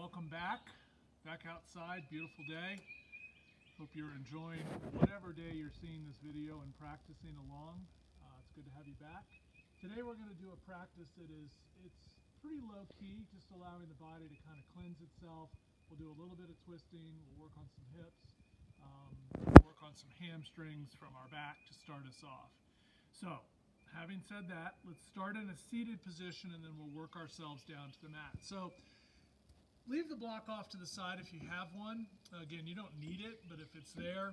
welcome back outside, beautiful day. Hope you're enjoying whatever day you're seeing this video and practicing along. It's good to have you back. Today we're going to do a practice it's pretty low key, just allowing the body to kind of cleanse itself. We'll do a little bit of twisting, we'll work on some hips, work on some hamstrings from our back to start us off. So, having said that, let's start in a seated position and then we'll work ourselves down to the mat. So, leave the block off to the side if you have one. Again, you don't need it, but if it's there,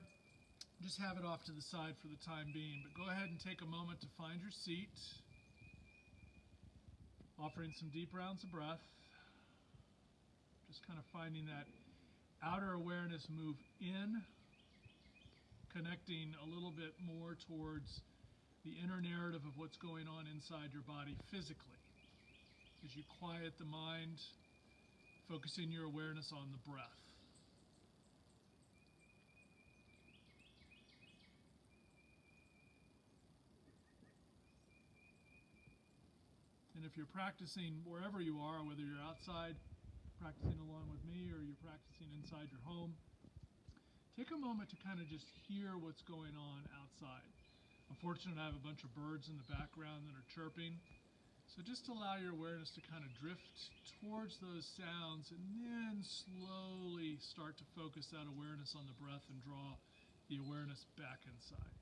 just have it off to the side for the time being. But go ahead and take a moment to find your seat. Offering some deep rounds of breath. Just kind of finding that outer awareness move in, connecting a little bit more towards the inner narrative of what's going on inside your body physically. As you quiet the mind, focusing your awareness on the breath. And if you're practicing wherever you are, whether you're outside practicing along with me or you're practicing inside your home, take a moment to kind of just hear what's going on outside. I'm fortunate I have a bunch of birds in the background that are chirping. So just allow your awareness to kind of drift towards those sounds and then slowly start to focus that awareness on the breath and draw the awareness back inside.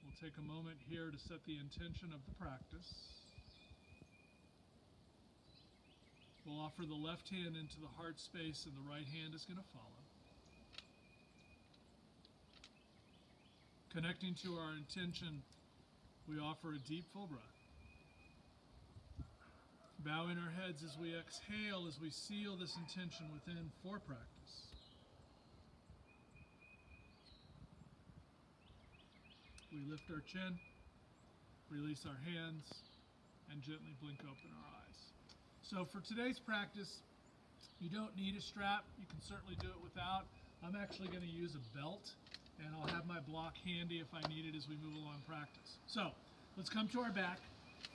We'll take a moment here to set the intention of the practice. We'll offer the left hand into the heart space and the right hand is going to follow. Connecting to our intention, we offer a deep, full breath. Bowing our heads as we exhale, as we seal this intention within for practice. We lift our chin, release our hands, and gently blink open our eyes. So for today's practice, you don't need a strap. You can certainly do it without. I'm actually going to use a belt. And I'll have my block handy if I need it as we move along practice. So, let's come to our back.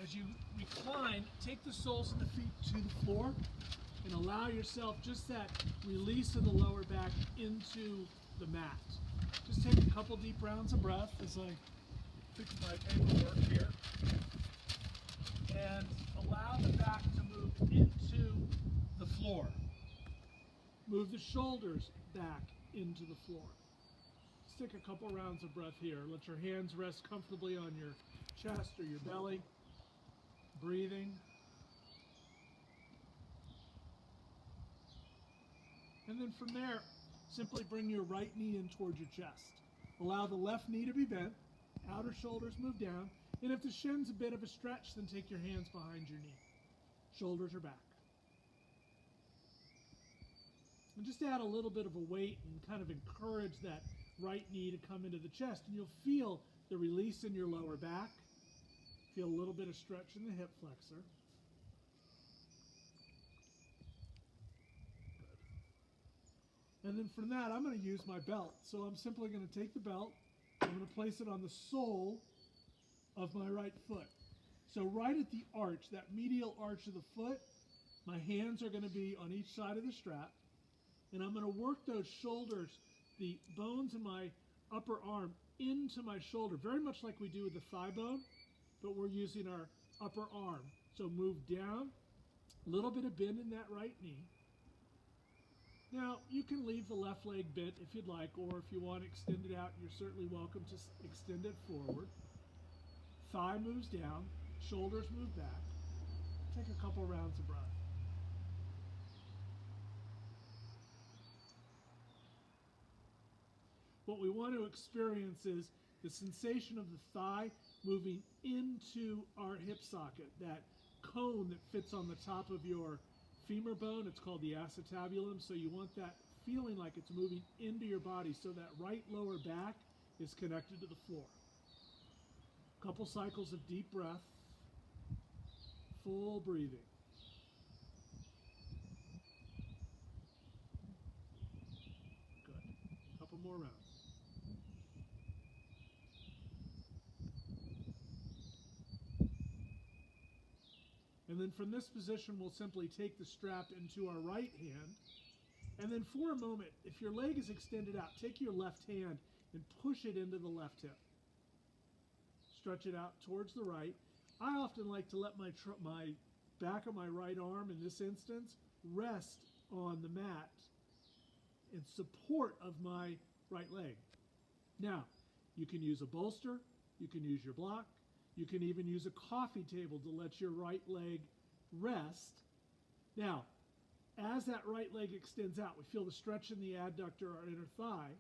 As you recline, take the soles of the feet to the floor and allow yourself just that release of the lower back into the mat. Just take a couple deep rounds of breath as I fix my paperwork here. And allow the back to move into the floor. Move the shoulders back into the floor. Take a couple rounds of breath here. Let your hands rest comfortably on your chest or your belly. Breathing. And then from there, simply bring your right knee in towards your chest. Allow the left knee to be bent. Outer shoulders move down. And if the shin's a bit of a stretch, then take your hands behind your knee. Shoulders are back. And just add a little bit of a weight and kind of encourage that right knee to come into the chest, and you'll feel the release in your lower back. Feel a little bit of stretch in the hip flexor. Good. And then from that, I'm going to use my belt. So I'm simply going to take the belt, I'm going to place it on the sole of my right foot. So right at the arch, that medial arch of the foot, my hands are going to be on each side of the strap, and I'm going to work those shoulders, the bones in my upper arm into my shoulder, very much like we do with the thigh bone, but we're using our upper arm. So move down, a little bit of bend in that right knee. Now, you can leave the left leg bent if you'd like, or if you want to extend it out, you're certainly welcome to extend it forward. Thigh moves down, shoulders move back. Take a couple rounds of breath. What we want to experience is the sensation of the thigh moving into our hip socket, that cone that fits on the top of your femur bone. It's called the acetabulum. So you want that feeling like it's moving into your body so that right lower back is connected to the floor. Couple cycles of deep breath, full breathing. Good. Couple more rounds. then from this position, we'll simply take the strap into our right hand. And then for a moment, if your leg is extended out, take your left hand and push it into the left hip. Stretch it out towards the right. I often like to let my back of my right arm, in this instance, rest on the mat in support of my right leg. Now, you can use a bolster, you can use your block, you can even use a coffee table to let your right leg rest. Now, as that right leg extends out, we feel the stretch in the adductor or inner thigh.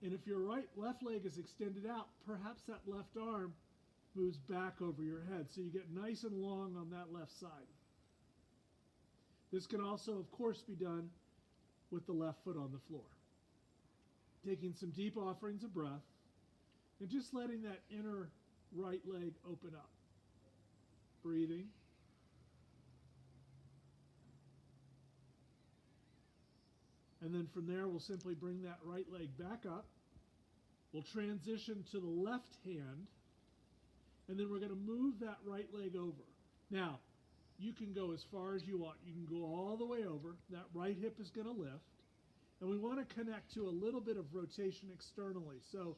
And if your left leg is extended out, perhaps that left arm moves back over your head, so you get nice and long on that left side. This can also, of course, be done with the left foot on the floor. Taking some deep offerings of breath and just letting that inner right leg open up. Breathing. And then from there, we'll simply bring that right leg back up. We'll transition to the left hand, and then we're going to move that right leg over. Now, you can go as far as you want. You can go all the way over. That right hip is going to lift. And we want to connect to a little bit of rotation externally. So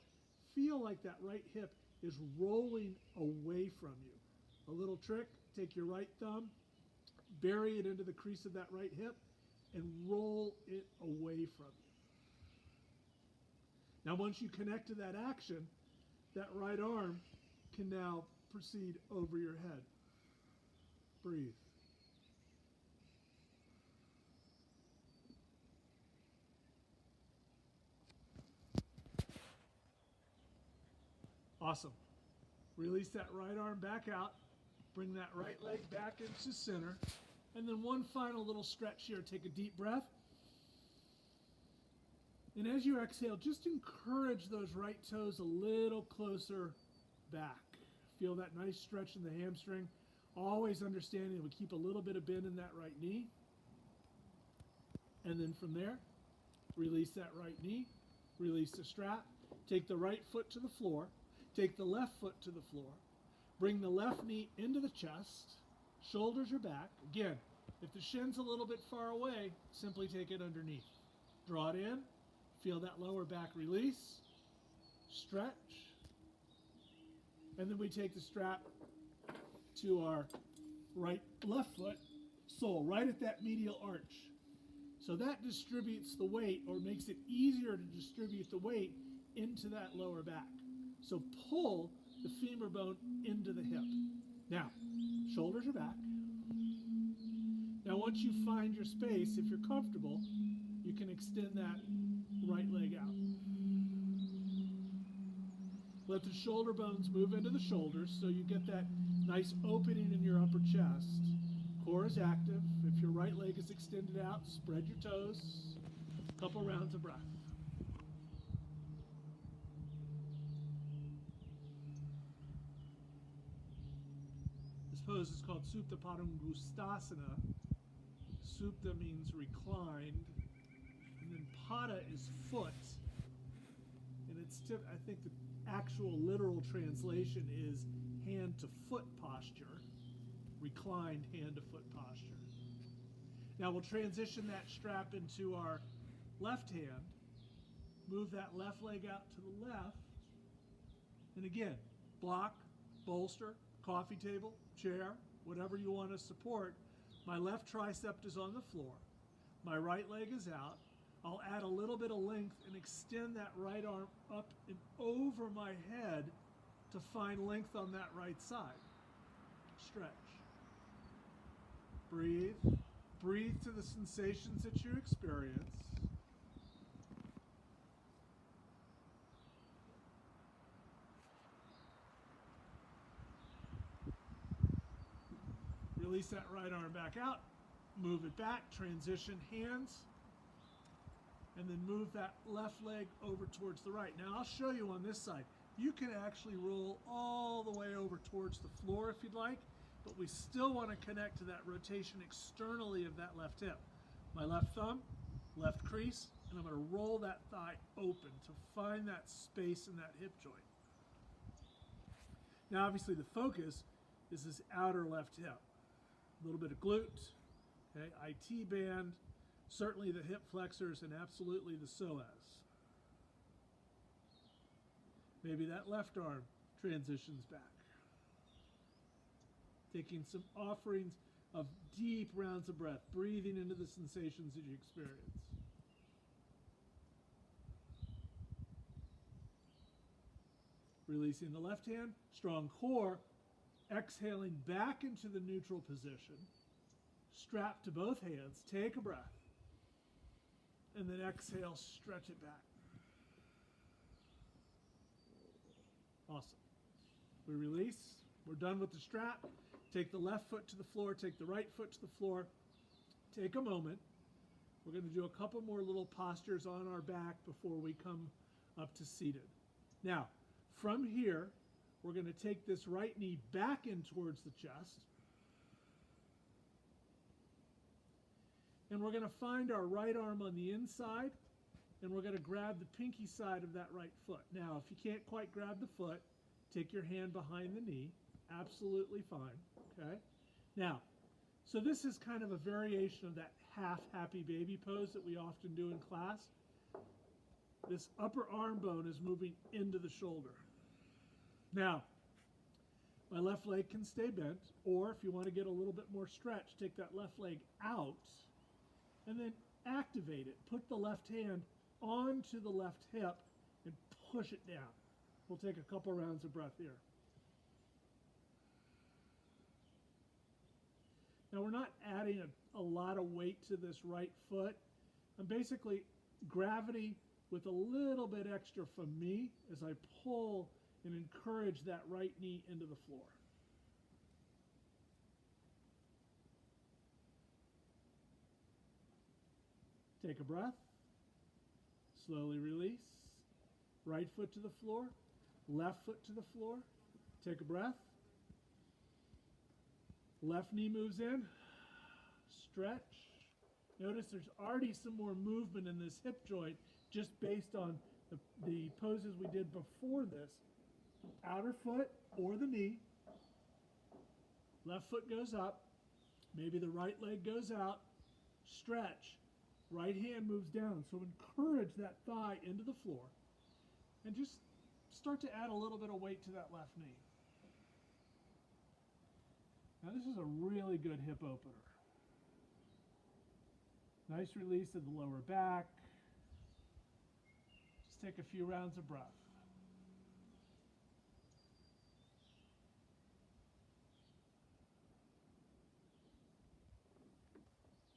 feel like that right hip is rolling away from you. A little trick, take your right thumb, bury it into the crease of that right hip, and roll it away from you. Now, once you connect to that action, that right arm can now proceed over your head. Breathe. Awesome. Release that right arm back out. Bring that right leg back into center. And then one final little stretch here. Take a deep breath. And as you exhale, just encourage those right toes a little closer back. Feel that nice stretch in the hamstring. Always understanding that we keep a little bit of bend in that right knee. And then from there, release that right knee. Release the strap. Take the right foot to the floor. Take the left foot to the floor. Bring the left knee into the chest. Shoulders are back. Again, if the shin's a little bit far away, simply take it underneath. Draw it in. Feel that lower back release. Stretch. And then we take the strap to our left foot sole, right at that medial arch. So that distributes the weight, or makes it easier to distribute the weight into that lower back. So pull the femur bone into the hip. Now, shoulders are back. Now, once you find your space, if you're comfortable, you can extend that right leg out. Let the shoulder bones move into the shoulders so you get that nice opening in your upper chest. Core is active. If your right leg is extended out, spread your toes. A couple rounds of breath. This pose is called Supta Padangusthasana. Supta means reclined, and then Pada is foot, and I think the actual literal translation is hand to foot posture, reclined hand to foot posture. Now we'll transition that strap into our left hand, move that left leg out to the left, and again, block, bolster, coffee table, chair, whatever you want to support. My left tricep is on the floor. My right leg is out. I'll add a little bit of length and extend that right arm up and over my head to find length on that right side. Stretch. Breathe. Breathe to the sensations that you experience. Release that right arm back out, move it back, transition hands, and then move that left leg over towards the right. Now I'll show you on this side. You can actually roll all the way over towards the floor if you'd like, but we still want to connect to that rotation externally of that left hip. My left thumb, left crease, and I'm going to roll that thigh open to find that space in that hip joint. Now obviously the focus is this outer left hip. A little bit of glute, okay, IT band, certainly the hip flexors, and absolutely the psoas. Maybe that left arm transitions back. Taking some offerings of deep rounds of breath, breathing into the sensations that you experience. Releasing the left hand, strong core, exhaling back into the neutral position, strap to both hands, take a breath, and then exhale, stretch it back. Awesome. We release, we're done with the strap. Take the left foot to the floor, take the right foot to the floor. Take a moment. We're going to do a couple more little postures on our back before we come up to seated. Now, from here, we're going to take this right knee back in towards the chest. And we're going to find our right arm on the inside, and we're going to grab the pinky side of that right foot. Now, if you can't quite grab the foot, take your hand behind the knee. Absolutely fine, okay? Now, so this is kind of a variation of that half happy baby pose that we often do in class. This upper arm bone is moving into the shoulder. Now, my left leg can stay bent, or if you want to get a little bit more stretch, take that left leg out and then activate it. Put the left hand onto the left hip and push it down. We'll take a couple rounds of breath here. Now we're not adding a lot of weight to this right foot. I'm basically gravity with a little bit extra from me as I pull and encourage that right knee into the floor. Take a breath. Slowly release. Right foot to the floor. Left foot to the floor. Take a breath. Left knee moves in. Stretch. Notice there's already some more movement in this hip joint just based on the poses we did before this. Outer foot or the knee. Left foot goes up. Maybe the right leg goes out. Stretch. Right hand moves down. So encourage that thigh into the floor. And just start to add a little bit of weight to that left knee. Now this is a really good hip opener. Nice release of the lower back. Just take a few rounds of breath.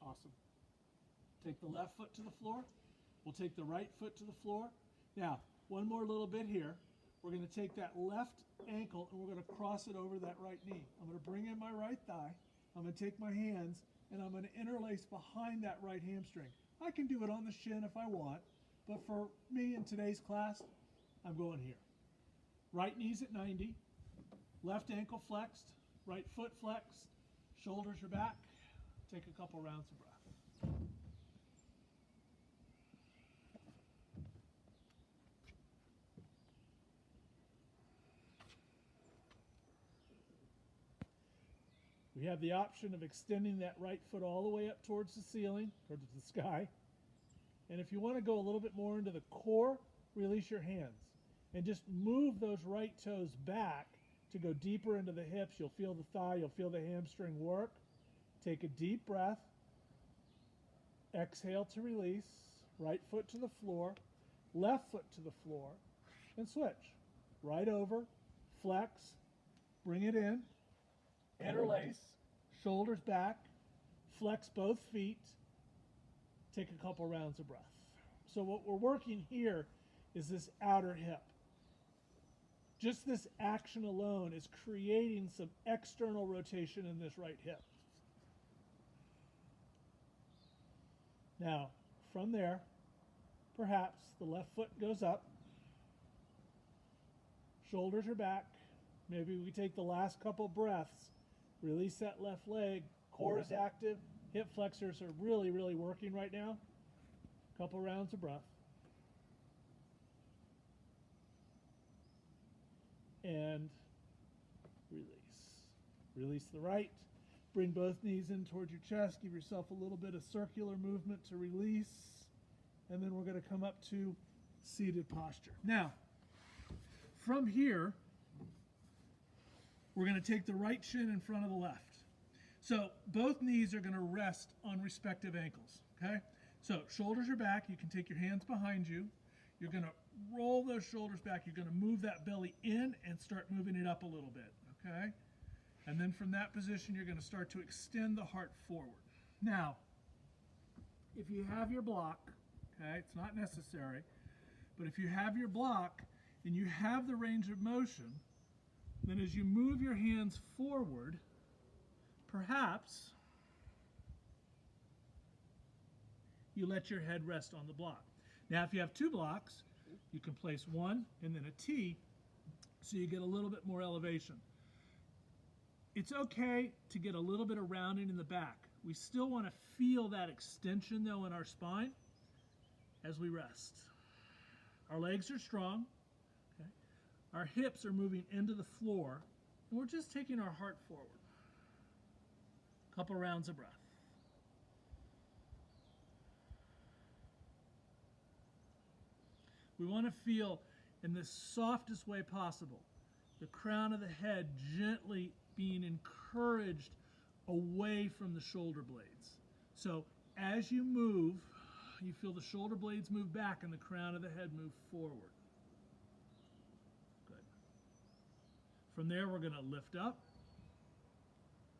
Awesome. Take the left foot to the floor. We'll take the right foot to the floor. Now, one more little bit here. We're going to take that left ankle and we're going to cross it over that right knee. I'm going to bring in my right thigh. I'm going to take my hands and I'm going to interlace behind that right hamstring. I can do it on the shin if I want, but for me in today's class, I'm going here. Right knee's at 90, left ankle flexed, right foot flexed, shoulders are back. Take a couple rounds of breath. We have the option of extending that right foot all the way up towards the ceiling, towards the sky. And if you want to go a little bit more into the core, release your hands. And just move those right toes back to go deeper into the hips. You'll feel the thigh, you'll feel the hamstring work. Take a deep breath. Exhale to release. Right foot to the floor, left foot to the floor, and switch. Right over, flex, bring it in. Interlace, shoulders back, flex both feet, take a couple rounds of breath. So what we're working here is this outer hip. Just this action alone is creating some external rotation in this right hip. Now, from there, perhaps the left foot goes up, shoulders are back, maybe we take the last couple breaths. Release that left leg, core is active, hip flexors are really, really working right now. Couple rounds of breath. And release. Release the right. Bring both knees in towards your chest. Give yourself a little bit of circular movement to release. And then we're going to come up to seated posture. Now, from here, we're going to take the right shin in front of the left. So both knees are going to rest on respective ankles, okay? So shoulders are back. You can take your hands behind you. You're going to roll those shoulders back. You're going to move that belly in and start moving it up a little bit, okay? And then from that position, you're going to start to extend the heart forward. Now, if you have your block, okay, it's not necessary, but if you have your block and you have the range of motion, then as you move your hands forward, perhaps you let your head rest on the block. Now, if you have two blocks, you can place one and then a T so you get a little bit more elevation. It's okay to get a little bit of rounding in the back. We still want to feel that extension, though, in our spine as we rest. Our legs are strong. Okay? Our hips are moving into the floor, and we're just taking our heart forward. A couple rounds of breath. We want to feel in the softest way possible the crown of the head gently being encouraged away from the shoulder blades. So as you move, you feel the shoulder blades move back and the crown of the head move forward. Good. From there, we're going to lift up,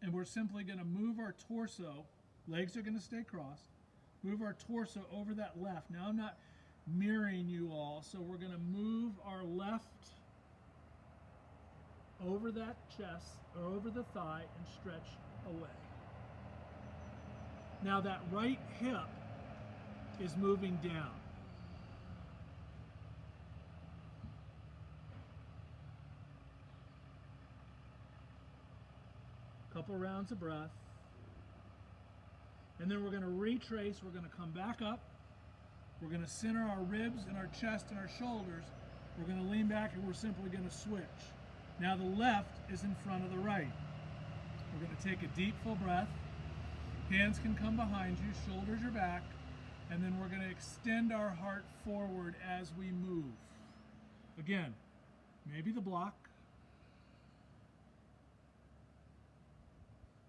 and we're simply going to move our torso. Legs are going to stay crossed. Move our torso over that left. Now, I'm not mirroring you all, so we're going to move our left over that chest or over the thigh and stretch away. Now that right hip is moving down. Couple rounds of breath. And then we're going to retrace. We're going to come back up. We're going to center our ribs and our chest and our shoulders. We're going to lean back and we're simply going to switch. Now the left is in front of the right. We're going to take a deep full breath. Hands can come behind you, shoulders are back, and then we're going to extend our heart forward as we move. Again, maybe the block.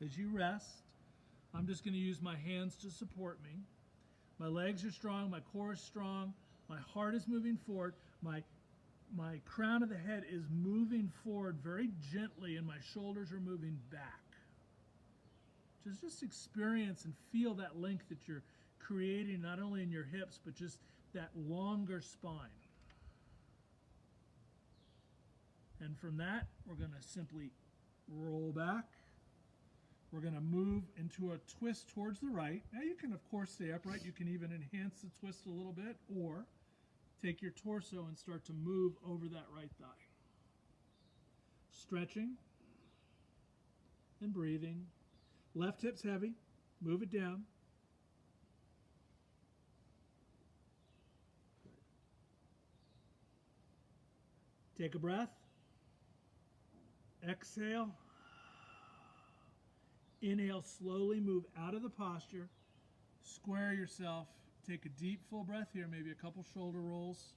As you rest, I'm just going to use my hands to support me. My legs are strong, my core is strong, my heart is moving forward, my crown of the head is moving forward very gently, and my shoulders are moving back. Just experience and feel that length that you're creating, not only in your hips, but just that longer spine. And from that, we're going to simply roll back. We're going to move into a twist towards the right. Now you can, of course, stay upright. You can even enhance the twist a little bit, or take your torso and start to move over that right thigh. Stretching and breathing. Left hip's heavy. Move it down. Take a breath. Exhale. Inhale, slowly move out of the posture. Square yourself. Take a deep, full breath here, maybe a couple shoulder rolls.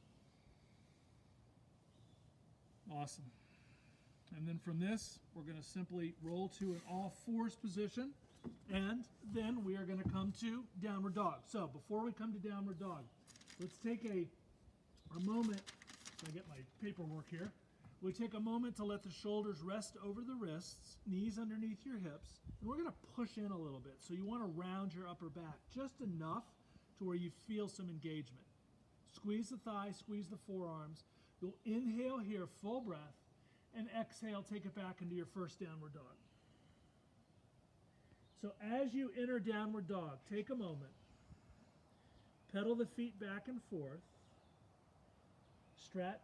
Awesome. And then from this, we're going to simply roll to an all fours position, and then we are going to come to downward dog. So before we come to downward dog, let's take a moment. I get my paperwork here. We take a moment to let the shoulders rest over the wrists, knees underneath your hips, and we're going to push in a little bit. So you want to round your upper back just enough to where you feel some engagement. Squeeze the thighs, squeeze the forearms. You'll inhale here, full breath, and exhale, take it back into your first downward dog. So as you enter downward dog, take a moment. Pedal the feet back and forth. Stretch.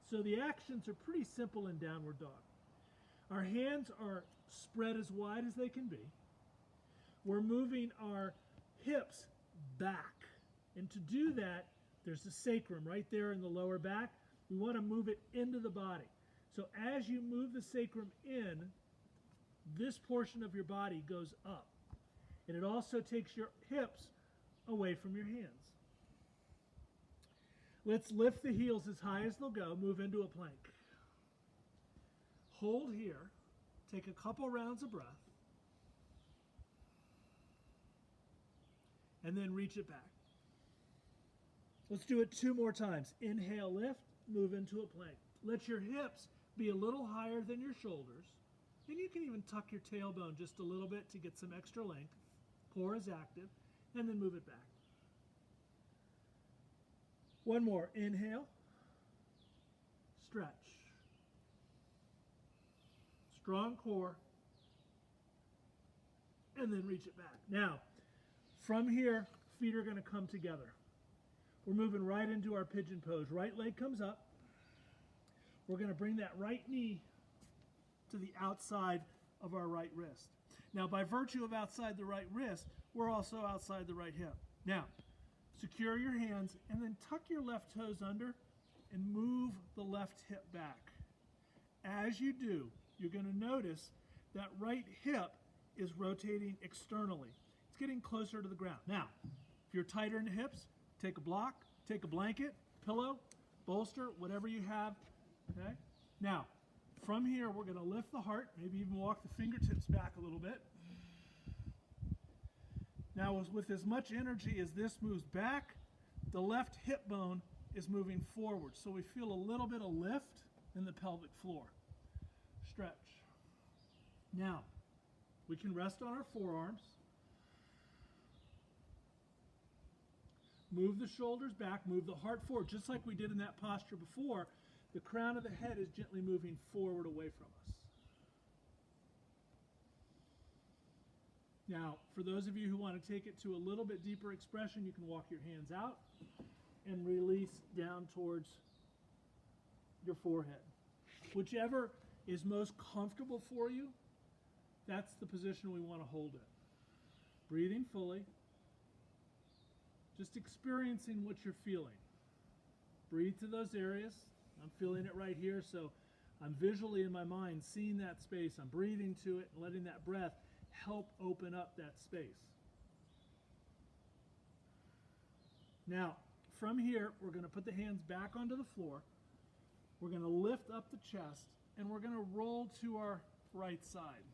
So the actions are pretty simple in downward dog. Our hands are spread as wide as they can be. We're moving our hips back. And to do that, there's the sacrum right there in the lower back. We want to move it into the body. So as you move the sacrum in, this portion of your body goes up. And it also takes your hips away from your hands. Let's lift the heels as high as they'll go. Move into a plank. Hold here. Take a couple rounds of breath. And then reach it back. Let's do it 2 more times. Inhale, lift, move into a plank. Let your hips be a little higher than your shoulders. And you can even tuck your tailbone just a little bit to get some extra length. Core is active. And then move it back. One more. Inhale. Stretch. Strong core. And then reach it back. Now, from here, feet are going to come together. We're moving right into our pigeon pose. Right leg comes up. We're going to bring that right knee to the outside of our right wrist. Now, by virtue of outside the right wrist, we're also outside the right hip. Now, secure your hands and then tuck your left toes under and move the left hip back. As you do, you're going to notice that right hip is rotating externally. It's getting closer to the ground. Now, if you're tighter in the hips, take a block, take a blanket, pillow, bolster, whatever you have. Okay? Now, from here, we're going to lift the heart, maybe even walk the fingertips back a little bit. Now, with as much energy as this moves back, the left hip bone is moving forward. So we feel a little bit of lift in the pelvic floor. Stretch. Now, we can rest on our forearms. Move the shoulders back, move the heart forward, just like we did in that posture before. The crown of the head is gently moving forward away from us. Now, for those of you who want to take it to a little bit deeper expression, you can walk your hands out and release down towards your forehead. Whichever is most comfortable for you, that's the position we want to hold it. Breathing fully. Just experiencing what you're feeling. Breathe to those areas. I'm feeling it right here, so I'm visually in my mind seeing that space. I'm breathing to it and letting that breath help open up that space. Now, from here, we're going to put the hands back onto the floor. We're going to lift up the chest, and we're going to roll to our right side.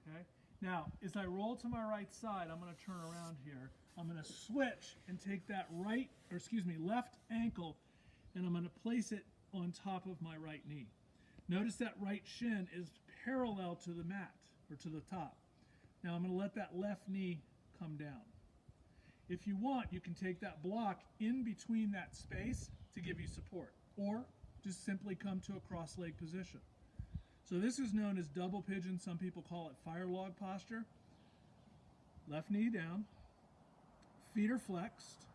Okay? Now, as I roll to my right side, I'm going to turn around here. I'm going to switch and take that left ankle, and I'm going to place it on top of my right knee. Notice that right shin is parallel to the mat, or to the top. Now I'm going to let that left knee come down. If you want, you can take that block in between that space to give you support, or just simply come to a cross-leg position. So this is known as double pigeon. Some people call it fire log posture. Left knee down. Feet are flexed.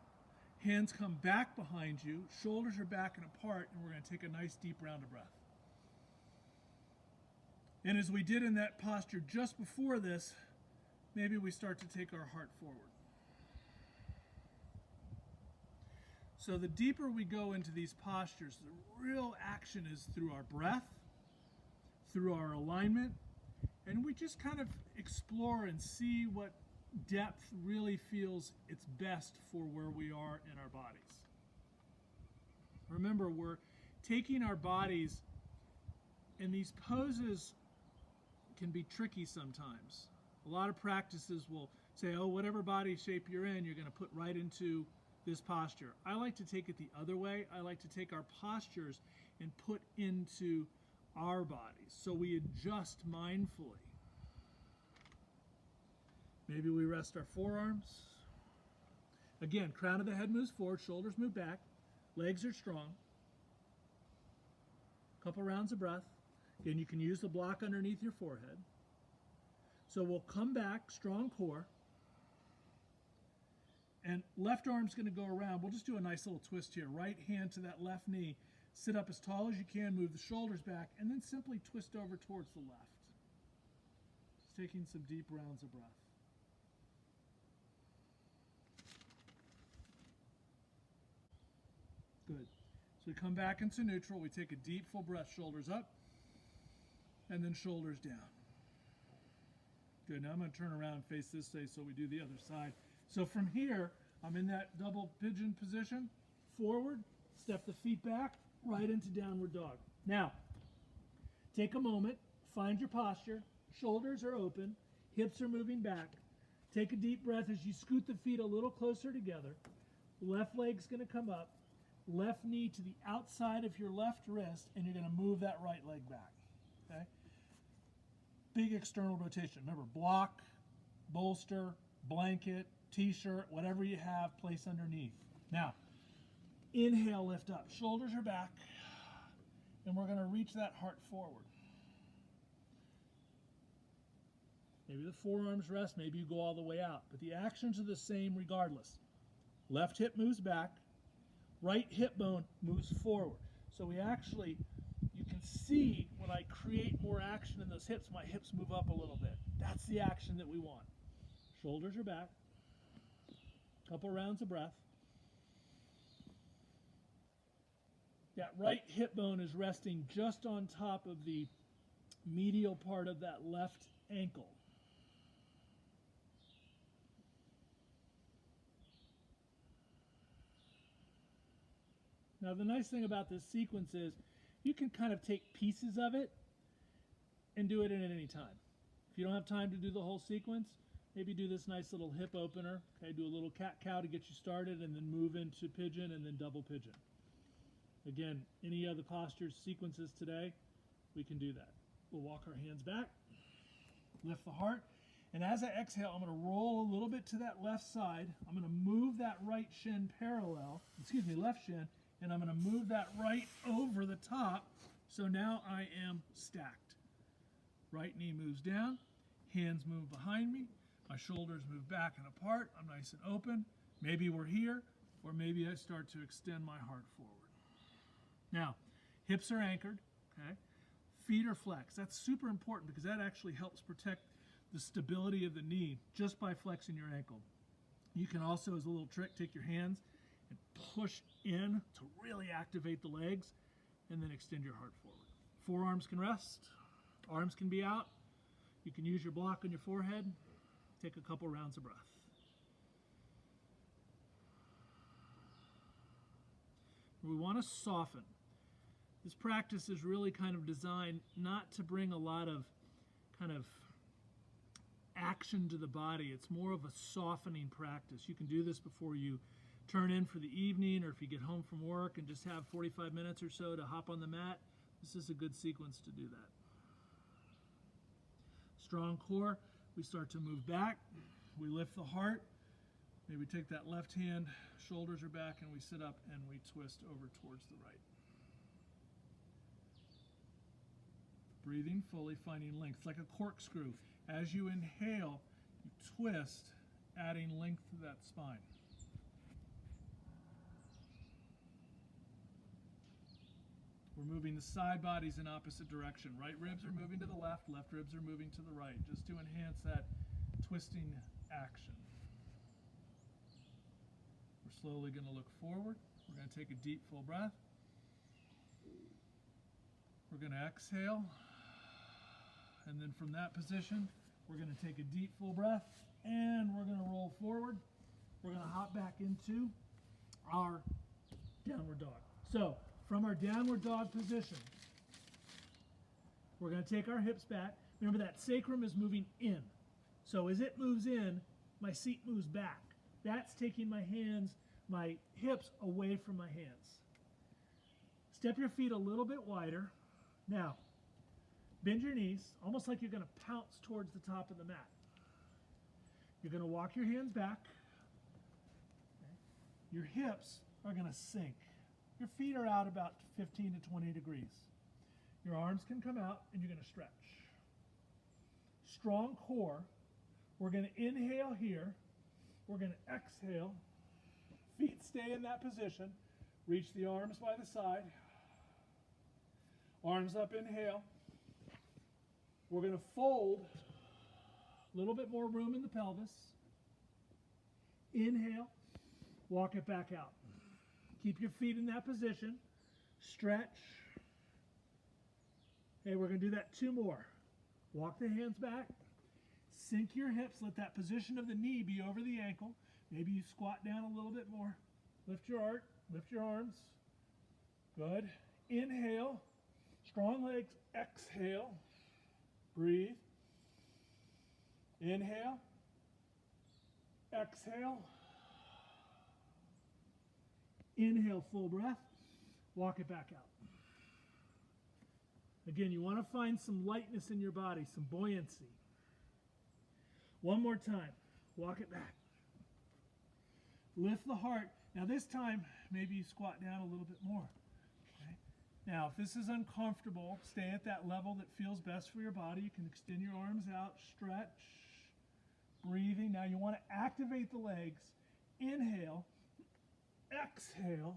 Hands come back behind you. Shoulders are back and apart, and we're going to take a nice deep round of breath. And as we did in that posture just before this, maybe we start to take our heart forward. So the deeper we go into these postures, the real action is through our breath, through our alignment, and we just kind of explore and see what depth really feels its best for where we are in our bodies. Remember, we're taking our bodies, and these poses can be tricky sometimes. A lot of practices will say, oh, whatever body shape you're in, you're going to put right into this posture. I like to take it the other way. I like to take our postures and put into our bodies, so we adjust mindfully. Maybe we rest our forearms. Again, crown of the head moves forward, shoulders move back, legs are strong. Couple rounds of breath. Again, you can use the block underneath your forehead. So we'll come back, strong core. And left arm's going to go around. We'll just do a nice little twist here. Right hand to that left knee. Sit up as tall as you can, move the shoulders back, and then simply twist over towards the left. Just taking some deep rounds of breath. Good. So we come back into neutral. We take a deep, full breath, shoulders up, and then shoulders down. Good. Now I'm going to turn around and face this way so we do the other side. So from here, I'm in that double pigeon position. Forward, step the feet back, right into downward dog. Now, take a moment, find your posture. Shoulders are open, hips are moving back. Take a deep breath as you scoot the feet a little closer together. Left leg's going to come up. Left knee to the outside of your left wrist, and you're going to move that right leg back. Okay? Big external rotation. Remember, block, bolster, blanket, t-shirt, whatever you have, place underneath. Now, inhale, lift up. Shoulders are back, and we're going to reach that heart forward. Maybe the forearms rest, maybe you go all the way out, but the actions are the same regardless. Left hip moves back, right hip bone moves forward. So we actually, you can see when I create more action in those hips, my hips move up a little bit. That's the action that we want. Shoulders are back. Couple rounds of breath. That right hip bone is resting just on top of the medial part of that left ankle. Now the nice thing about this sequence is you can kind of take pieces of it and do it at any time. If you don't have time to do the whole sequence, maybe do this nice little hip opener. Okay, do a little cat-cow to get you started and then move into pigeon and then double pigeon. Again, any other postures, sequences today, we can do that. We'll walk our hands back, lift the heart, and as I exhale, I'm going to roll a little bit to that left side. I'm going to move that right shin parallel, left shin, and I'm going to move that right over the top. So now I am stacked. Right knee moves down, hands move behind me, my shoulders move back and apart. I'm nice and open. Maybe we're here, or maybe I start to extend my heart forward. Now, hips are anchored, okay? Feet are flexed. That's super important because that actually helps protect the stability of the knee just by flexing your ankle. You can also, as a little trick, take your hands and push in to really activate the legs and then extend your heart forward. Forearms can rest, arms can be out. You can use your block on your forehead. Take a couple rounds of breath. We want to soften. This practice is really kind of designed not to bring a lot of kind of action to the body. It's more of a softening practice. You can do this before you turn in for the evening, or if you get home from work and just have 45 minutes or so to hop on the mat. This is a good sequence to do that. Strong core. We start to move back. We lift the heart. Maybe take that left hand, shoulders are back, and we sit up and we twist over towards the right. Breathing fully, finding length. It's like a corkscrew. As you inhale, you twist, adding length to that spine. We're moving the side bodies in opposite direction. Right ribs are moving to the left ribs are moving to the right, just to enhance that twisting action. We're slowly going to look forward. We're going to take a deep, full breath. We're going to exhale. And then from that position, we're going to take a deep, full breath, and we're going to roll forward. We're going to hop back into our downward dog. So, from our downward dog position, we're going to take our hips back. Remember that sacrum is moving in. So as it moves in, my seat moves back. That's taking my hands, my hips away from my hands. Step your feet a little bit wider. Now, bend your knees, almost like you're going to pounce towards the top of the mat. You're going to walk your hands back. Okay. Your hips are going to sink. Your feet are out about 15 to 20 degrees. Your arms can come out and you're going to stretch. Strong core. We're going to inhale here. We're going to exhale. Feet stay in that position. Reach the arms by the side. Arms up, inhale. We're going to fold. A little bit more room in the pelvis. Inhale. Walk it back out. Keep your feet in that position. Stretch. Okay, we're going to do that 2 more. Walk the hands back. Sink your hips. Let that position of the knee be over the ankle. Maybe you squat down a little bit more. Lift your arms. Good. Inhale. Strong legs. Exhale. Breathe. Inhale. Exhale. Inhale, full breath. Walk it back out. Again, you want to find some lightness in your body, some buoyancy. One more time. Walk it back. Lift the heart. Now this time, maybe you squat down a little bit more. Okay? Now, if this is uncomfortable, stay at that level that feels best for your body. You can extend your arms out, stretch, breathing. Now you want to activate the legs. Inhale, exhale,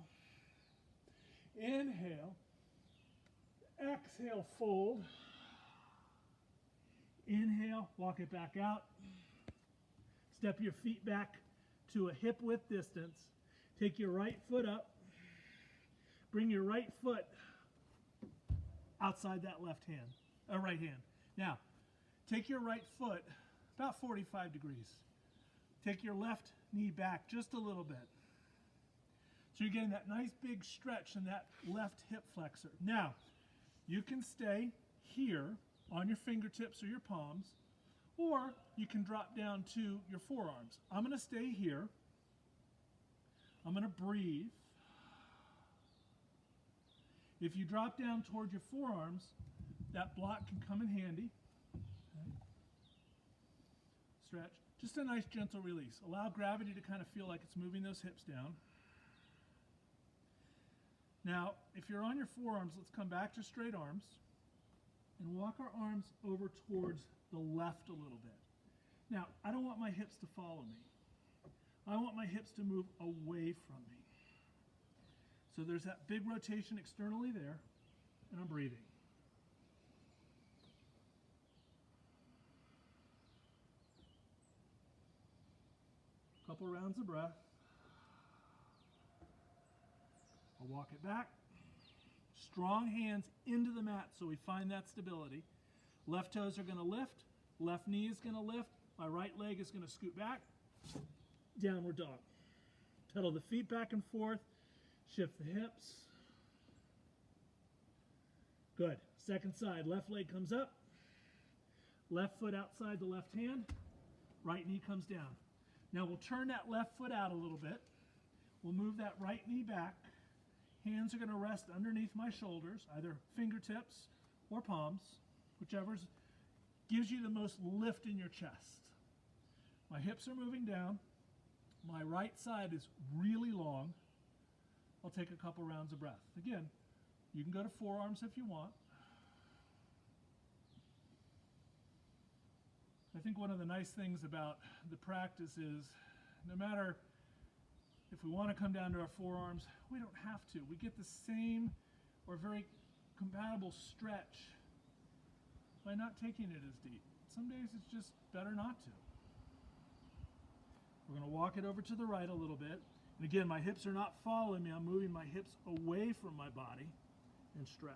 inhale, exhale, fold. Inhale, walk it back out. Step your feet back to a hip width distance. Take your right foot up. Bring your right foot outside that right hand. Now, take your right foot about 45 degrees. Take your left knee back just a little bit. So you're getting that nice big stretch in that left hip flexor. Now, you can stay here on your fingertips or your palms, or you can drop down to your forearms. I'm going to stay here. I'm going to breathe. If you drop down toward your forearms, that block can come in handy. Okay. Stretch. Just a nice gentle release. Allow gravity to kind of feel like it's moving those hips down. Now, if you're on your forearms, let's come back to straight arms and walk our arms over towards the left a little bit. Now, I don't want my hips to follow me. I want my hips to move away from me. So there's that big rotation externally there, and I'm breathing. Couple rounds of breath. I'll walk it back. Strong hands into the mat so we find that stability. Left toes are going to lift. Left knee is going to lift. My right leg is going to scoot back. Downward dog. Pedal the feet back and forth. Shift the hips. Good. Second side. Left leg comes up. Left foot outside the left hand. Right knee comes down. Now we'll turn that left foot out a little bit. We'll move that right knee back. Hands are going to rest underneath my shoulders, either fingertips or palms, whichever gives you the most lift in your chest. My hips are moving down. My right side is really long. I'll take a couple rounds of breath. Again, you can go to forearms if you want. I think one of the nice things about the practice is no matter if we want to come down to our forearms, we don't have to. We get the same or very compatible stretch by not taking it as deep. Some days it's just better not to. We're going to walk it over to the right a little bit. And again, my hips are not following me. I'm moving my hips away from my body and stretch.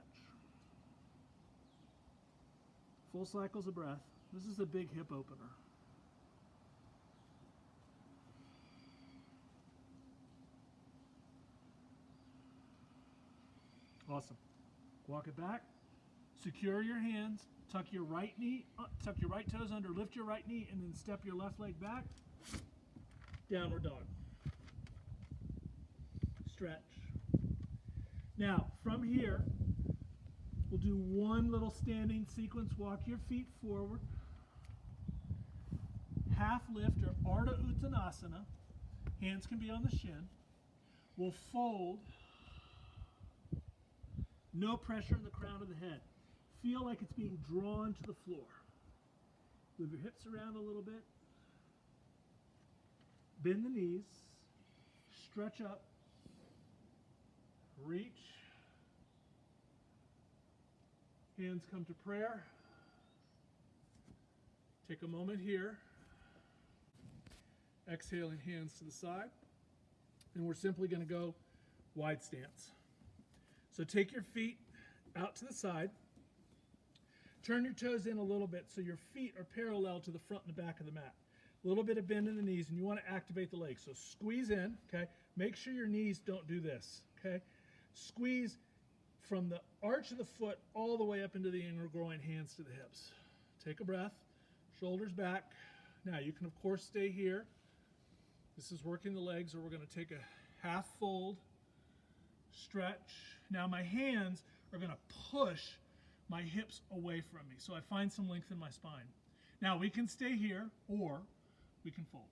Full cycles of breath. This is a big hip opener. Awesome. Walk it back. Secure your hands. Tuck your right knee, tuck your right toes under, lift your right knee, and then step your left leg back. Downward dog. Stretch. Now, from here, we'll do one little standing sequence. Walk your feet forward. Half lift or Ardha Uttanasana. Hands can be on the shin. We'll fold. No pressure in the crown of the head. Feel like it's being drawn to the floor. Move your hips around a little bit. Bend the knees. Stretch up. Reach. Hands come to prayer. Take a moment here. Exhaling, hands to the side. And we're simply going to go wide stance. So take your feet out to the side. Turn your toes in a little bit so your feet are parallel to the front and the back of the mat. A little bit of bend in the knees, and you want to activate the legs. So squeeze in, okay? Make sure your knees don't do this, okay? Squeeze from the arch of the foot all the way up into the inner groin, hands to the hips. Take a breath, shoulders back. Now you can of course stay here. This is working the legs, or we're going to take a half fold, stretch. Now my hands are going to push my hips away from me, so I find some length in my spine. Now we can stay here, or we can fold.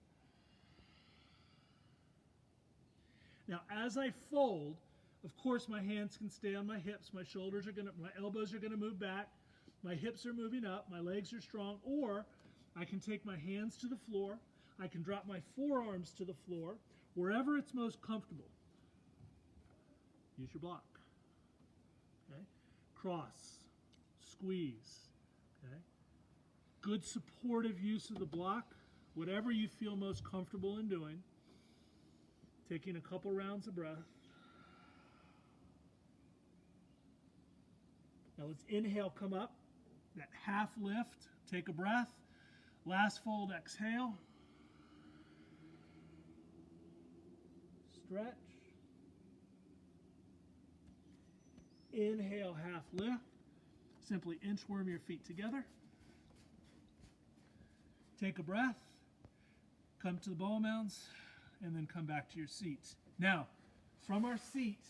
Now as I fold, of course my hands can stay on my hips, my elbows are going to move back, my hips are moving up, my legs are strong, or I can take my hands to the floor, I can drop my forearms to the floor, wherever it's most comfortable. Use your block. Okay? Cross, squeeze. Okay? Good supportive use of the block, whatever you feel most comfortable in doing. Taking a couple rounds of breath. Now let's inhale, come up, that half lift, take a breath. Last fold, exhale. Stretch. Inhale, half lift. Simply inchworm your feet together. Take a breath. Come to the ball mounds, and then come back to your seat. Now, from our seat,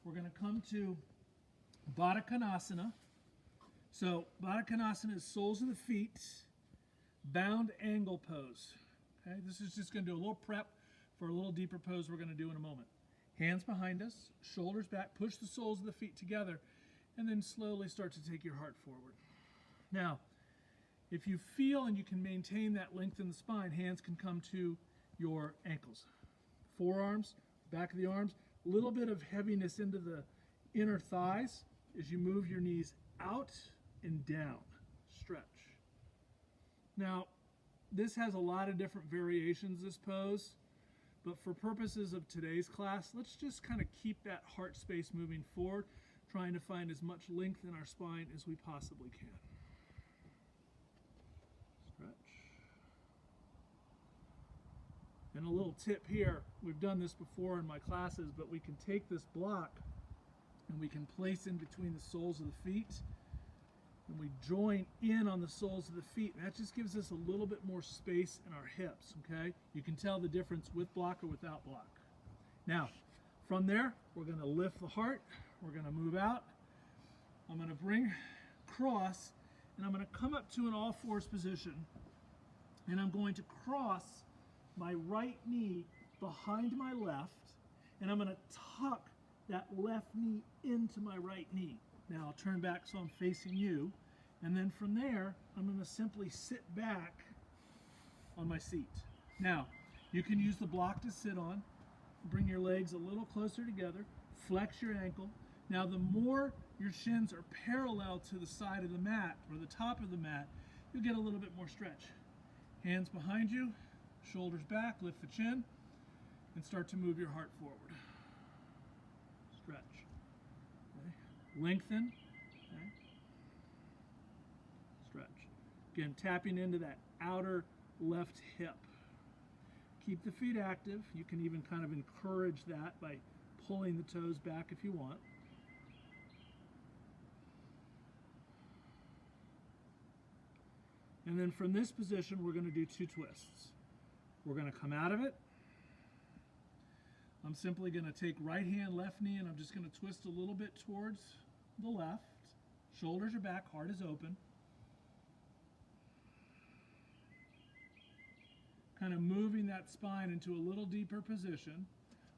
we're going to come to Baddha Konasana. So, Baddha Konasana is soles of the feet, bound angle pose. Okay, this is just going to do a little prep for a little deeper pose we're going to do in a moment. Hands behind us, shoulders back, push the soles of the feet together, and then slowly start to take your heart forward. Now, if you feel and you can maintain that length in the spine, hands can come to your ankles. Forearms, back of the arms, a little bit of heaviness into the inner thighs as you move your knees out and down. Stretch. Now, this has a lot of different variations, this pose, but for purposes of today's class, let's just kind of keep that heart space moving forward, trying to find as much length in our spine as we possibly can. Stretch. And a little tip here, we've done this before in my classes, but we can take this block and we can place in between the soles of the feet, and we join in on the soles of the feet, and that just gives us a little bit more space in our hips, okay? You can tell the difference with block or without block. Now, from there, we're going to lift the heart, we're going to move out, I'm going to bring cross, and I'm going to come up to an all fours position, and I'm going to cross my right knee behind my left, and I'm going to tuck that left knee into my right knee. Now I'll turn back so I'm facing you, and then from there I'm going to simply sit back on my seat. Now you can use the block to sit on, bring your legs a little closer together, flex your ankle. Now the more your shins are parallel to the side of the mat or the top of the mat, you'll get a little bit more stretch. Hands behind you, shoulders back, lift the chin, and start to move your heart forward. Stretch. Okay. Lengthen. Okay. Stretch. Again, tapping into that outer left hip. Keep the feet active. You can even kind of encourage that by pulling the toes back if you want. And then from this position, we're going to do two twists. We're going to come out of it. I'm simply going to take right hand, left knee, and I'm just going to twist a little bit towards the left. Shoulders are back, heart is open. Kind of moving that spine into a little deeper position.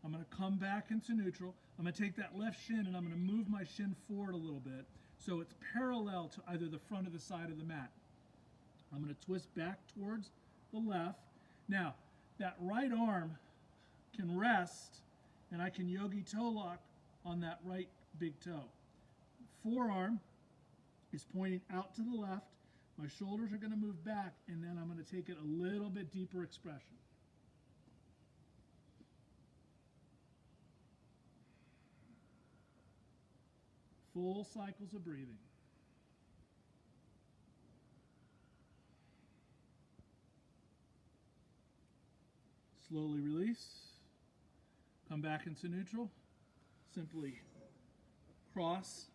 I'm going to come back into neutral. I'm going to take that left shin and I'm going to move my shin forward a little bit so it's parallel to either the front or the side of the mat. I'm going to twist back towards the left. Now, that right arm can rest and I can yogi toe lock on that right big toe. Forearm is pointing out to the left. My shoulders are going to move back, and then I'm going to take it a little bit deeper expression. Full cycles of breathing. Slowly release. Come back into neutral. Simply cross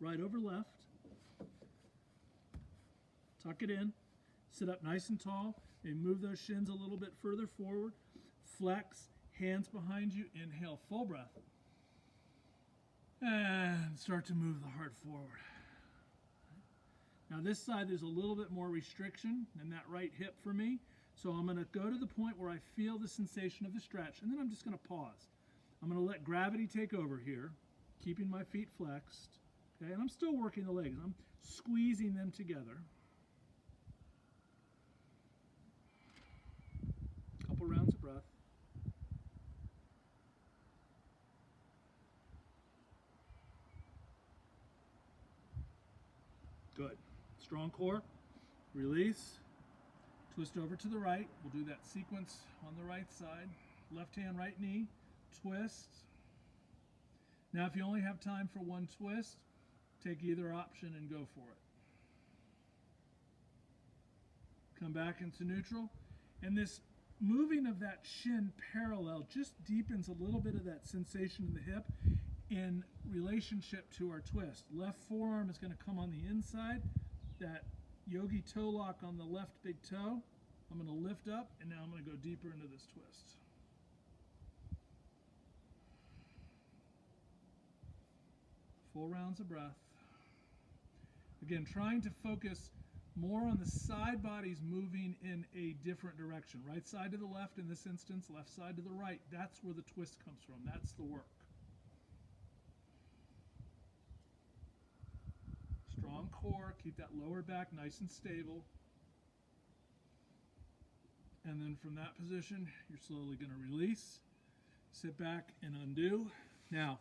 right over left. Tuck it in. Sit up nice and tall. And move those shins a little bit further forward. Flex. Hands behind you. Inhale, full breath. And start to move the heart forward. Now this side, there's a little bit more restriction in that right hip for me. So I'm going to go to the point where I feel the sensation of the stretch, and then I'm just going to pause. I'm going to let gravity take over here, keeping my feet flexed. Okay, and I'm still working the legs. I'm squeezing them together. Couple rounds of breath. Good. Strong core. Release. Twist over to the right. We'll do that sequence on the right side. Left hand, right knee. Twist. Now if you only have time for one twist, take either option and go for it. Come back into neutral. And this moving of that shin parallel just deepens a little bit of that sensation in the hip in relationship to our twist. Left forearm is going to come on the inside. That yogi toe lock on the left big toe. I'm going to lift up, and now I'm going to go deeper into this twist. Full rounds of breath. Again, trying to focus more on the side bodies moving in a different direction. Right side to the left in this instance, left side to the right. That's where the twist comes from. That's the work. Strong core, keep that lower back nice and stable. And then from that position, you're slowly going to release, sit back and undo. Now,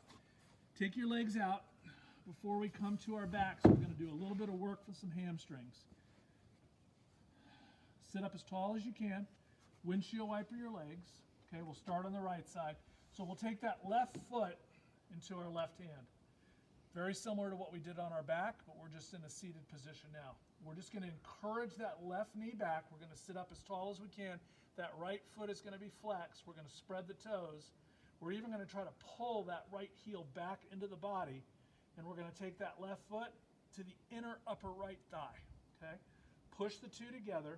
take your legs out before we come to our backs. We're going to do a little bit of work for some hamstrings. Sit up as tall as you can. Windshield wiper your legs. Okay, we'll start on the right side. So we'll take that left foot into our left hand. Very similar to what we did on our back, but we're just in a seated position now. We're just going to encourage that left knee back. We're going to sit up as tall as we can. That right foot is going to be flexed. We're going to spread the toes. We're even going to try to pull that right heel back into the body, and we're going to take that left foot to the inner upper right thigh. Okay? Push the two together.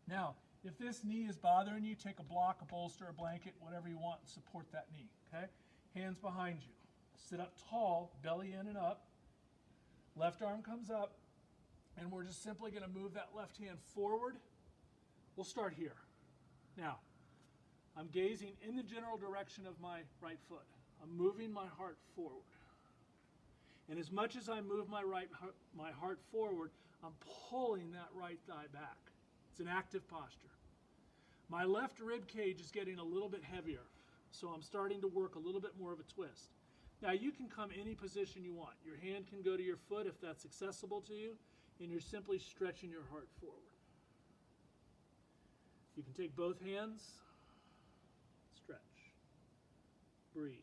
Now, if this knee is bothering you, take a block, a bolster, a blanket, whatever you want, and support that knee. Okay? Hands behind you. Sit up tall, belly in and up. Left arm comes up, and we're just simply going to move that left hand forward. We'll start here. Now, I'm gazing in the general direction of my right foot. I'm moving my heart forward. And as much as I move my heart forward, I'm pulling that right thigh back. It's an active posture. My left rib cage is getting a little bit heavier, so I'm starting to work a little bit more of a twist. Now you can come any position you want. Your hand can go to your foot if that's accessible to you, and you're simply stretching your heart forward. You can take both hands, stretch, breathe.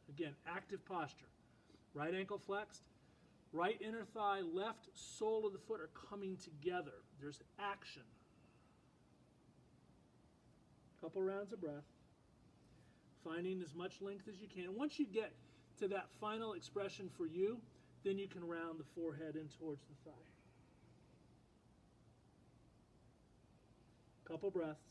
Again, active posture. Right ankle flexed, right inner thigh, left sole of the foot are coming together. There's action. Couple rounds of breath. Finding as much length as you can. Once you get to that final expression for you, then you can round the forehead in towards the thigh. Couple breaths.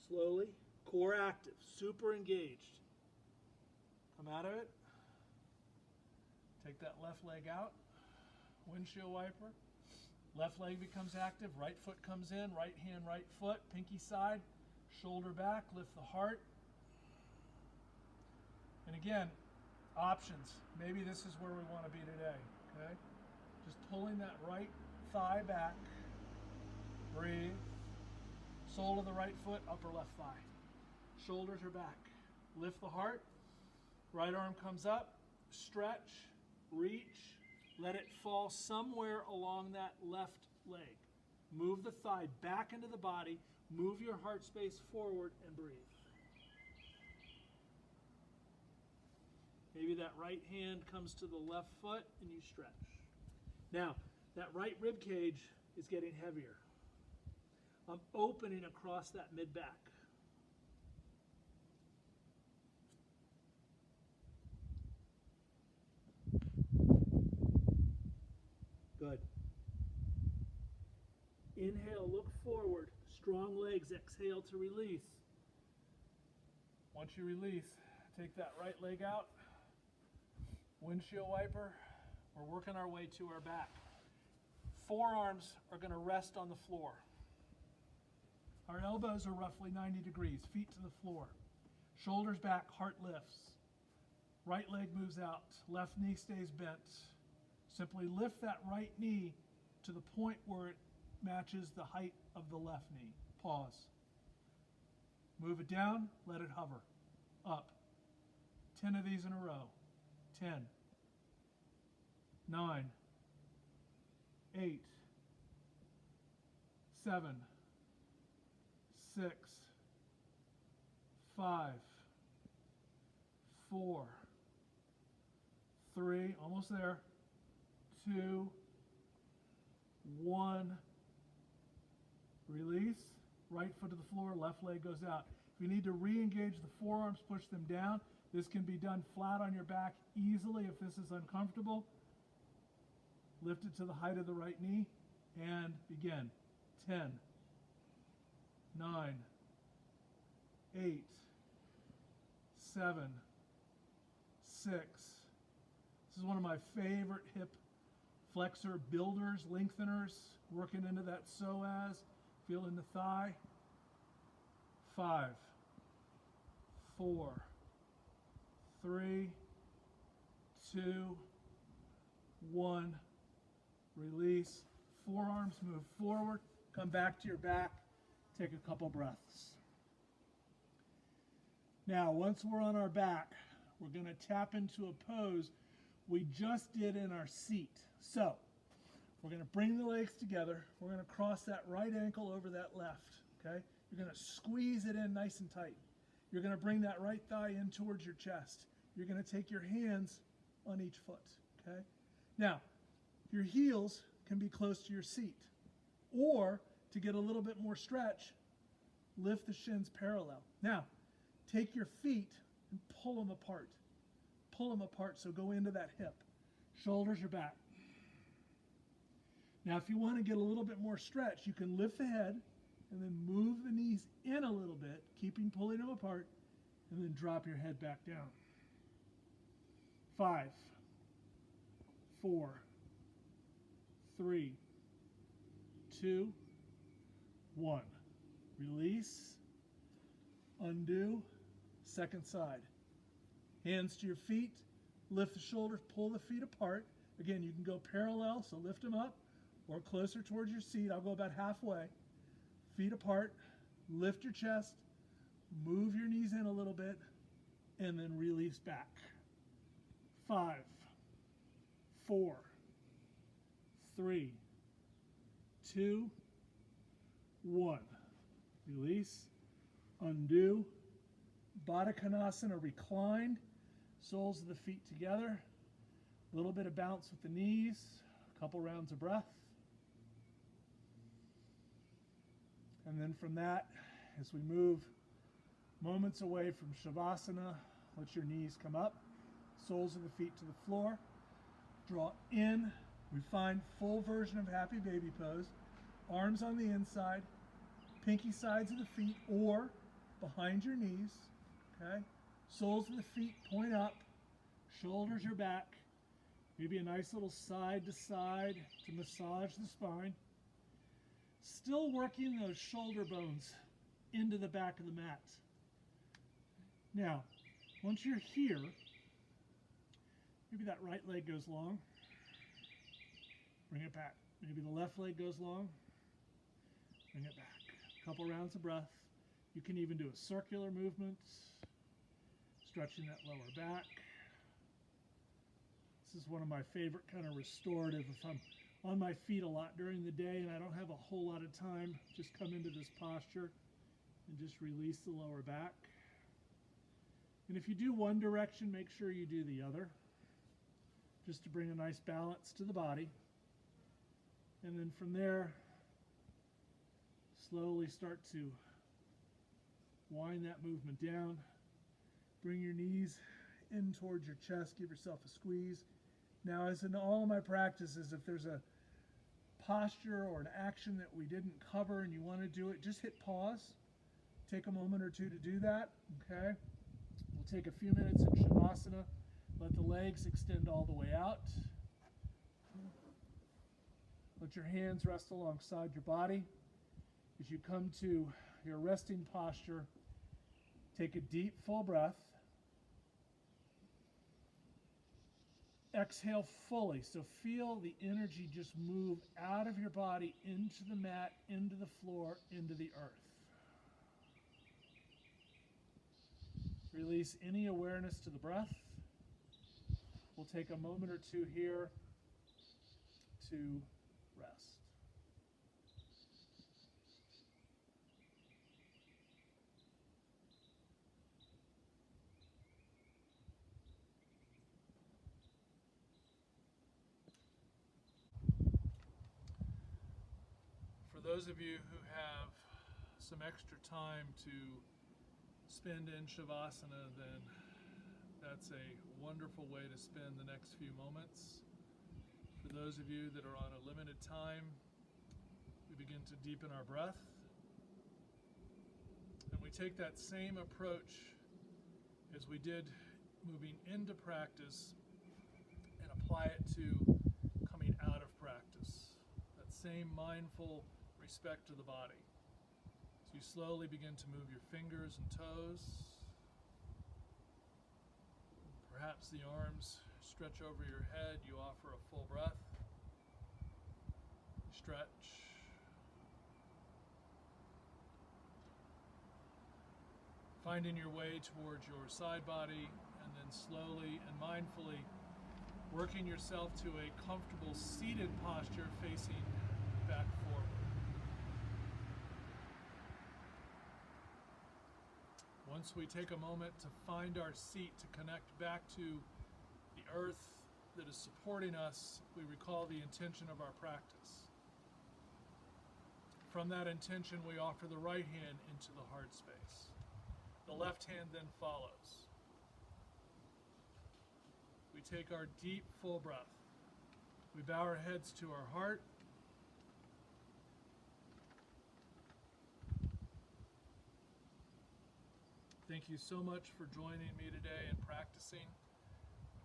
Slowly, core active, super engaged. Come out of it. Take that left leg out. Windshield wiper. Left leg becomes active, right foot comes in, right hand, right foot, pinky side, shoulder back, lift the heart. And again, options. Maybe this is where we want to be today, okay? Just pulling that right thigh back. Breathe. Sole of the right foot, upper left thigh. Shoulders are back. Lift the heart. Right arm comes up. Stretch. Reach. Let it fall somewhere along that left leg. Move the thigh back into the body. Move your heart space forward and breathe. Maybe that right hand comes to the left foot and you stretch. Now, that right rib cage is getting heavier. I'm opening across that mid-back. Good. Inhale, look forward. Strong legs. Exhale to release. Once you release, take that right leg out. Windshield wiper. We're working our way to our back. Forearms are going to rest on the floor. Our elbows are roughly 90 degrees, feet to the floor. Shoulders back, heart lifts. Right leg moves out, left knee stays bent. Simply lift that right knee to the point where it matches the height of the left knee. Pause. Move it down, let it hover. Up. 10 of these in a row. 10. 9. 8. 7. 6. 5. 4. 3. Almost there. 2. 1. Release. Right foot to the floor, left leg goes out. If you need to re-engage the forearms, push them down. This can be done flat on your back easily if this is uncomfortable. Lift it to the height of the right knee and begin. 10, 9, 8, 7, 6. This is one of my favorite hip flexor builders, lengtheners, working into that psoas, feeling the thigh. 5, 4, 3, 2, 1. Release. Forearms move forward. Come back to your back. Take a couple breaths. Now, once we're on our back, we're going to tap into a pose we just did in our seat. So, we're going to bring the legs together. We're going to cross that right ankle over that left. Okay? You're going to squeeze it in nice and tight. You're going to bring that right thigh in towards your chest. You're going to take your hands on each foot. Okay? Now, your heels can be close to your seat. Or, to get a little bit more stretch, lift the shins parallel. Now, take your feet and pull them apart. Pull them apart, so go into that hip. Shoulders are back. Now, if you want to get a little bit more stretch, you can lift the head and then move the knees in a little bit, keeping pulling them apart, and then drop your head back down. 5, 4, 3, 2, 1. Release, undo, second side. Hands to your feet, lift the shoulders, pull the feet apart. Again, you can go parallel, so lift them up, or closer towards your seat. I'll go about halfway. Feet apart, lift your chest, move your knees in a little bit, and then release back. 5, 4, 3, 2, 1. Release, undo, Baddha Konasana, reclined, soles of the feet together, a little bit of bounce with the knees, a couple rounds of breath. And then from that, as we move moments away from Shavasana, let your knees come up, soles of the feet to the floor, draw in, we find full version of Happy Baby Pose, arms on the inside, pinky sides of the feet or behind your knees, okay? Soles of the feet point up, shoulders are back, maybe a nice little side to side to massage the spine. Still working those shoulder bones into the back of the mat. Now, once you're here, maybe that right leg goes long. Bring it back. Maybe the left leg goes long. Bring it back. A couple rounds of breath. You can even do a circular movement, stretching that lower back. This is one of my favorite kind of restorative. If I'm on my feet a lot during the day and I don't have a whole lot of time, just come into this posture and just release the lower back. And if you do one direction, make sure you do the other, just to bring a nice balance to the body. And then from there, Slowly start to wind that movement down. Bring your knees in towards your chest. Give yourself a squeeze. Now, as in all my practices, if there's a posture or an action that we didn't cover and you want to do it, just hit pause. Take a moment or two to do that, okay? We'll take a few minutes in Shavasana. Let the legs extend all the way out. Let your hands rest alongside your body. As you come to your resting posture, take a deep, full breath. Exhale fully, so feel the energy just move out of your body into the mat, into the floor, into the earth. Release any awareness to the breath. We'll take a moment or two here to rest. For those of you who have some extra time to spend in Shavasana, then that's a wonderful way to spend the next few moments. For those of you that are on a limited time, we begin to deepen our breath. And we take that same approach as we did moving into practice and apply it to coming out of practice. That same mindful respect to the body. So you slowly begin to move your fingers and toes. Perhaps the arms stretch over your head. You offer a full breath. Stretch. Finding your way towards your side body, and then slowly and mindfully working yourself to a comfortable seated posture facing back forward. Once we take a moment to find our seat, to connect back to the earth that is supporting us, we recall the intention of our practice. From that intention, we offer the right hand into the heart space. The left hand then follows. We take our deep, full breath. We bow our heads to our heart. Thank you so much for joining me today and practicing.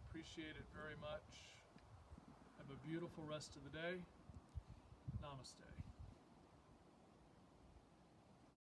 Appreciate it very much. Have a beautiful rest of the day. Namaste.